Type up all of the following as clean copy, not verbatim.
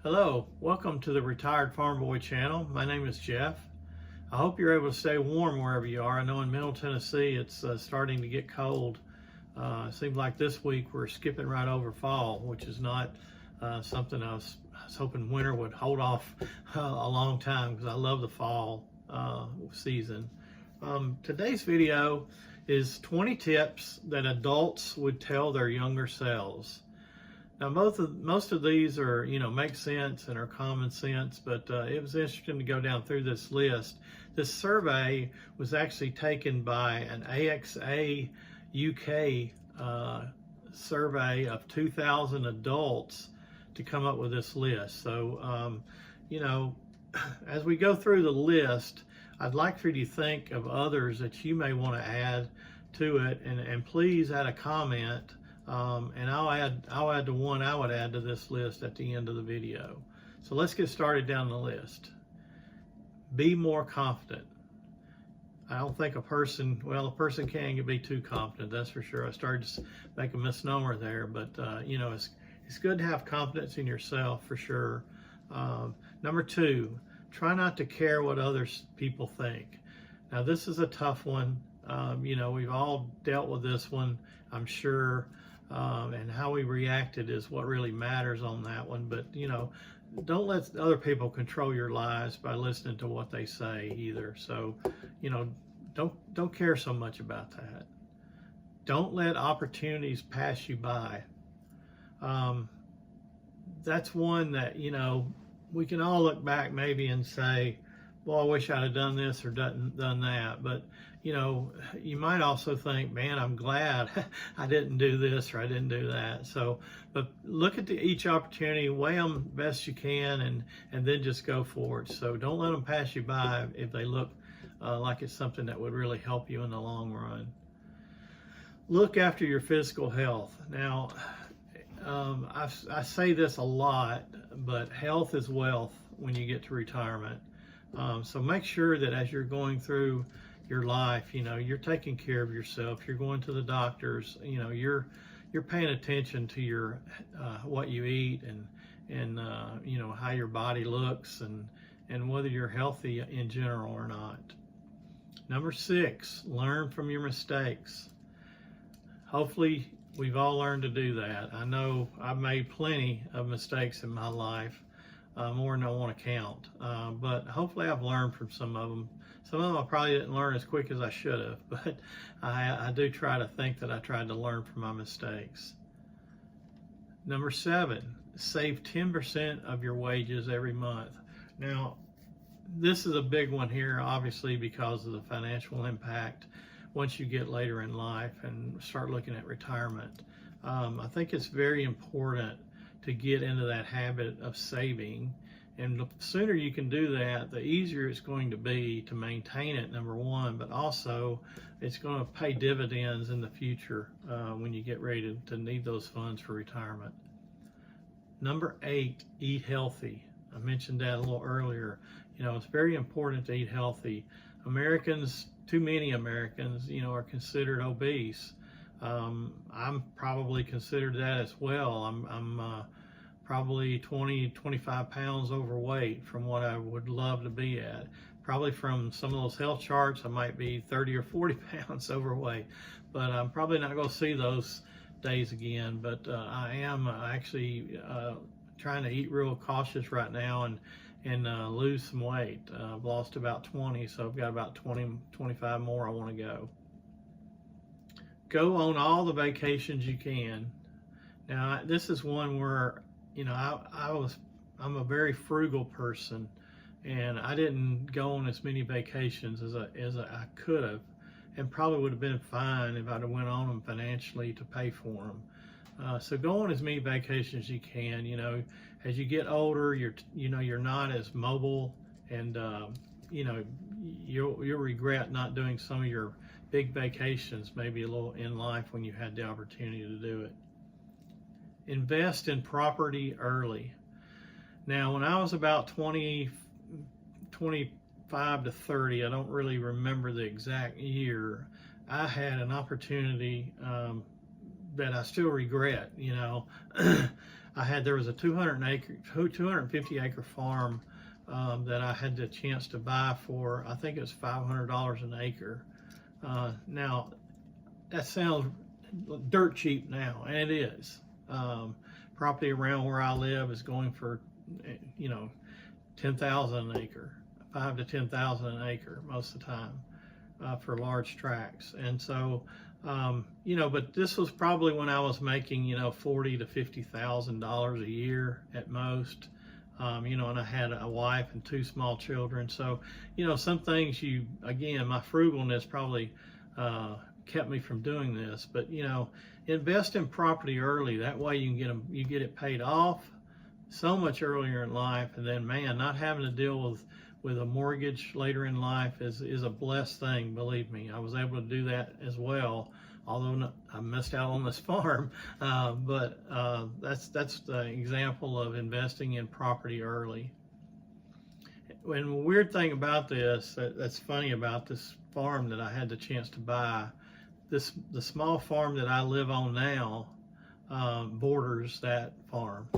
Hello, welcome to the Retired Farm Boy channel. My name is Jeff. I hope you're able to stay warm wherever you are. I know in Middle Tennessee it's starting to get cold. It seems like this week we're skipping right over fall, which is not something I was hoping winter would hold off a long time, because I love the fall season. Today's video is 20 tips that adults would tell their younger selves. Now, most of these are, make sense and are common sense, but it was interesting to go down through this list. This survey was actually taken by an AXA UK survey of 2,000 adults to come up with this list. So, as we go through the list, I'd like for you to think of others that you may want to add to it, and please add a comment. And I'll add the one I would add to this list at the end of the video. So let's get started down the list. Be more confident. I don't think a person can be too confident, that's for sure. I started to make a misnomer there, but it's good to have confidence in yourself, for sure. Number 2, try not to care what other people think. Now, this is a tough one. We've all dealt with this one, I'm sure. And how we reacted is what really matters on that one. But, don't let other people control your lives by listening to what they say either. So, don't care so much about that. Don't let opportunities pass you by. That's one that, we can all look back maybe and say, well, I wish I'd have done this or done that. But, you might also think, man, I'm glad I didn't do this or I didn't do that. So, but look at each opportunity, weigh them best you can, and then just go for it. So don't let them pass you by if they look like it's something that would really help you in the long run. Look after your physical health. Now, I say this a lot, but health is wealth when you get to retirement. So make sure that as you're going through your life, you're taking care of yourself. You're going to the doctors. You're paying attention to your what you eat and how your body looks and whether you're healthy in general or not. Number 6, learn from your mistakes. Hopefully, we've all learned to do that. I know I've made plenty of mistakes in my life. More than I want to count, but hopefully I've learned from some of them. Some of them I probably didn't learn as quick as I should have, but I do try to think that I tried to learn from my mistakes. Number 7, save 10% of your wages every month. Now, this is a big one here, obviously, because of the financial impact once you get later in life and start looking at retirement. I think it's very important to get into that habit of saving, and the sooner you can do that, the easier it's going to be to maintain it, number 1, but also it's going to pay dividends in the future when you get ready to need those funds for retirement. Number 8, eat healthy. I mentioned that a little earlier. It's very important to eat healthy. Too many Americans, are considered obese. I'm probably considered that as well. I'm probably 25 pounds overweight from what I would love to be at. Probably from some of those health charts, I might be 30 or 40 pounds overweight, but I'm probably not going to see those days again. But I am actually trying to eat real cautious right now and lose some weight. I've lost about 20, so I've got about 25 more I want to go. Go on all the vacations you can. Now, this is one where, I'm a very frugal person, and I didn't go on as many vacations as I could have, and probably would have been fine if I'd have went on them financially to pay for them. So go on as many vacations as you can. As you get older, you're not as mobile, and you'll regret not doing some of your big vacations maybe a little in life when you had the opportunity to do it. Invest in property early. Now, when I was about 25 to 30, I don't really remember the exact year, I had an opportunity that I still regret. there was a 250 acre farm that I had the chance to buy for, I think it was $500 an acre. Now, that sounds dirt cheap now, and it is. Property around where I live is going for, 10,000 an acre, 5 to 10,000 an acre most of the time for large tracts. And so, but this was probably when I was making, $40,000 to $50,000 a year at most. And I had a wife and 2 small children. So, some things again, my frugalness probably kept me from doing this. But, invest in property early. That way you get it paid off so much earlier in life. And then, man, not having to deal with a mortgage later in life is a blessed thing. Believe me, I was able to do that as well. Although I missed out on this farm, but that's the example of investing in property early. And the weird thing about this, that's funny about this farm that I had the chance to buy, the small farm that I live on now borders that farm.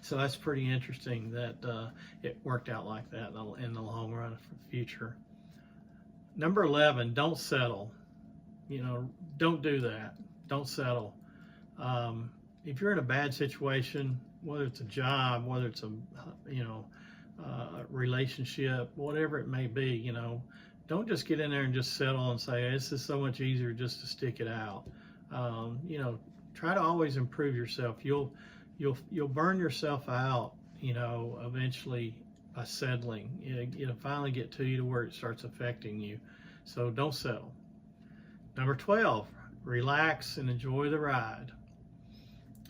So that's pretty interesting that it worked out like that in the long run for the future. Number 11, don't settle. Don't do that. Don't settle. If you're in a bad situation, whether it's a job, whether it's a relationship, whatever it may be, don't just get in there and just settle and say, this is so much easier just to stick it out. Try to always improve yourself. You'll burn yourself out, eventually by settling. It'll finally get to you to where it starts affecting you. So don't settle. Number 12, relax and enjoy the ride.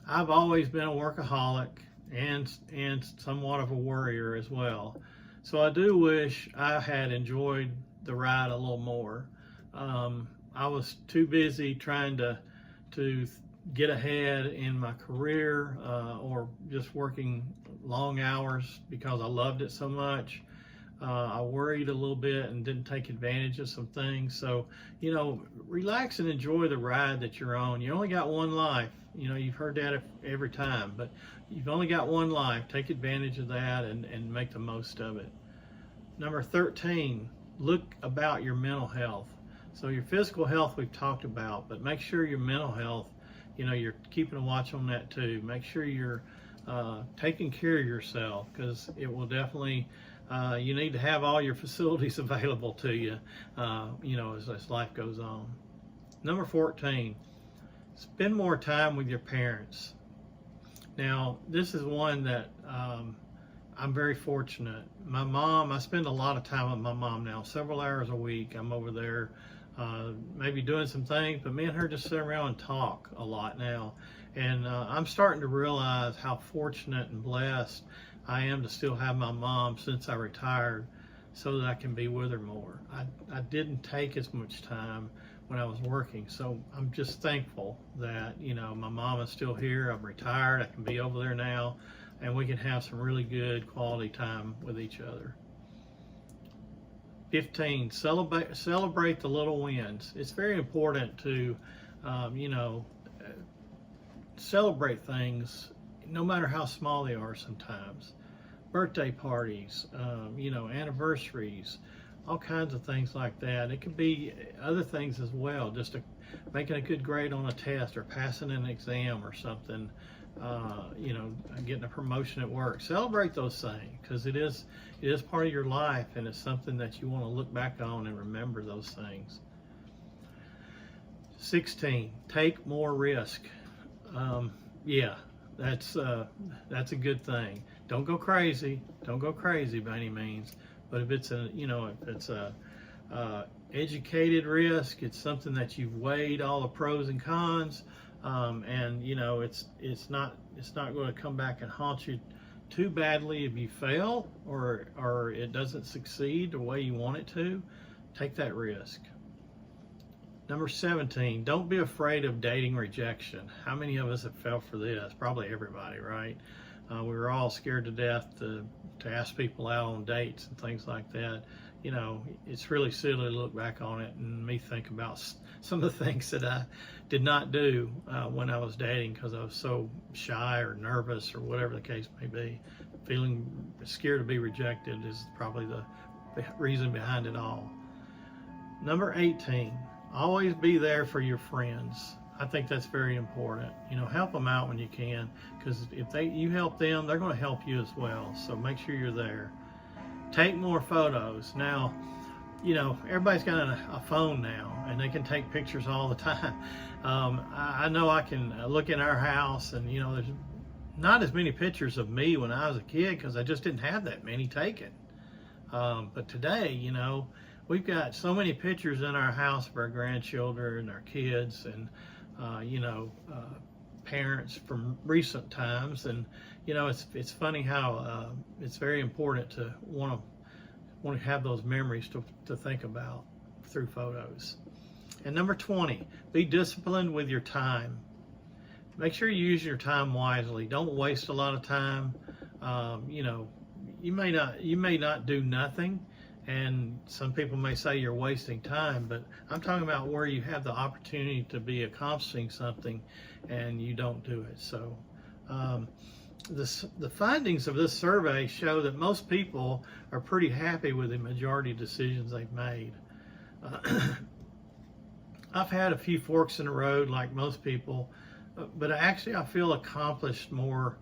I've always been a workaholic and somewhat of a worrier as well. So I do wish I had enjoyed the ride a little more. I was too busy trying to get ahead in my career or just working long hours because I loved it so much. I worried a little bit and didn't take advantage of some things. So, relax and enjoy the ride that you're on. You only got one life. You've heard that every time, but you've only got one life. Take advantage of that and make the most of it. Number 13, look about your mental health. So your physical health we've talked about, but make sure your mental health, you're keeping a watch on that too. Make sure you're taking care of yourself, because it will definitely, you need to have all your facilities available to you, as life goes on. Number 14, spend more time with your parents. Now, this is one that I'm very fortunate. My mom, I spend a lot of time with my mom now, several hours a week. I'm over there maybe doing some things, but me and her just sit around and talk a lot now. And I'm starting to realize how fortunate and blessed I am to still have my mom since I retired, so that I can be with her more. I didn't take as much time when I was working, so I'm just thankful that my mom is still here. I'm retired. I can be over there now, and we can have some really good quality time with each other. 15, celebrate the little wins. It's very important to celebrate things no matter how small they are sometimes. Birthday parties, anniversaries, all kinds of things like that. It could be other things as well, just making a good grade on a test or passing an exam or something, getting a promotion at work. Celebrate those things, because it is part of your life, and it's something that you want to look back on and remember those things. 16, take more risk. That's a good thing. Don't go crazy. Don't go crazy by any means. But if it's a educated risk, it's something that you've weighed all the pros and cons, and it's not going to come back and haunt you too badly if you fail or it doesn't succeed the way you want it to. Take that risk. Number 17, don't be afraid of dating rejection. How many of us have fell for this? Probably everybody, right? We were all scared to death to ask people out on dates and things like that. It's really silly to look back on it and me think about some of the things that I did not do when I was dating because I was so shy or nervous or whatever the case may be. Feeling scared to be rejected is probably the reason behind it all. Number 18, always be there for your friends. I think that's very important. You know, help them out when you can, because if you help them, they're going to help you as well. So make sure you're there. Take more photos. Now, you know, everybody's got a phone now, and they can take pictures all the time. I know I can look in our house, and you know, there's not as many pictures of me when I was a kid because I just didn't have that many taken. But today, you know, we've got so many pictures in our house of our grandchildren and our kids, and you know, parents from recent times. And you know, it's funny how it's very important to want to have those memories to think about through photos. And number 20, be disciplined with your time. Make sure you use your time wisely. Don't waste a lot of time. You know, you may not do nothing, and some people may say you're wasting time, but I'm talking about where you have the opportunity to be accomplishing something and you don't do it. So the findings of this survey show that most people are pretty happy with the majority of decisions they've made. I've had a few forks in the road like most people, but actually I feel I've accomplished more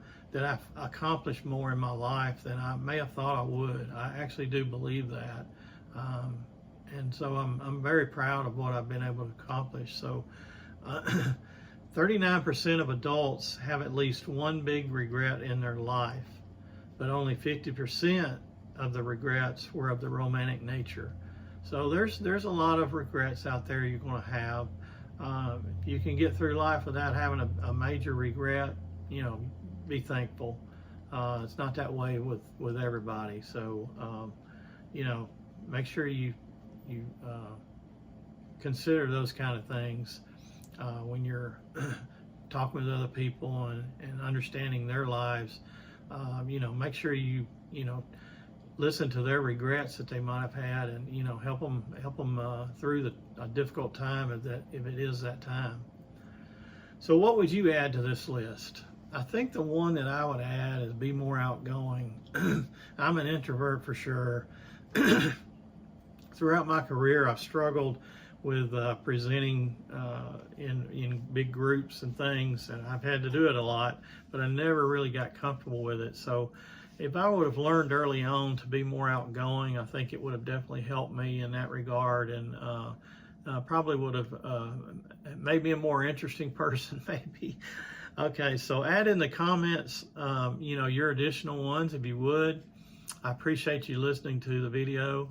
in my life than I may have thought I would. I actually do believe that. And so I'm very proud of what I've been able to accomplish. So 39% of adults have at least one big regret in their life, but only 50% of the regrets were of the romantic nature. So there's a lot of regrets out there you're going to have. You can get through life without having a major regret. You know, be thankful. It's not that way with everybody. So you know, make sure you consider those kind of things when you're talking with other people and understanding their lives. You know, make sure you know, listen to their regrets that they might have had, and you know, help them through a difficult time if it is that time. So what would you add to this list? I think the one that I would add is be more outgoing. I'm an introvert for sure. Throughout my career, I've struggled with presenting in big groups and things, and I've had to do it a lot, but I never really got comfortable with it. So if I would have learned early on to be more outgoing, I think it would have definitely helped me in that regard, and probably would have made me a more interesting person, maybe. Okay, so add in the comments, you know, your additional ones if you would. I appreciate you listening to the video,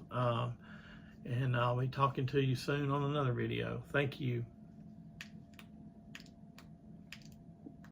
and I'll be talking to you soon on another video. Thank you.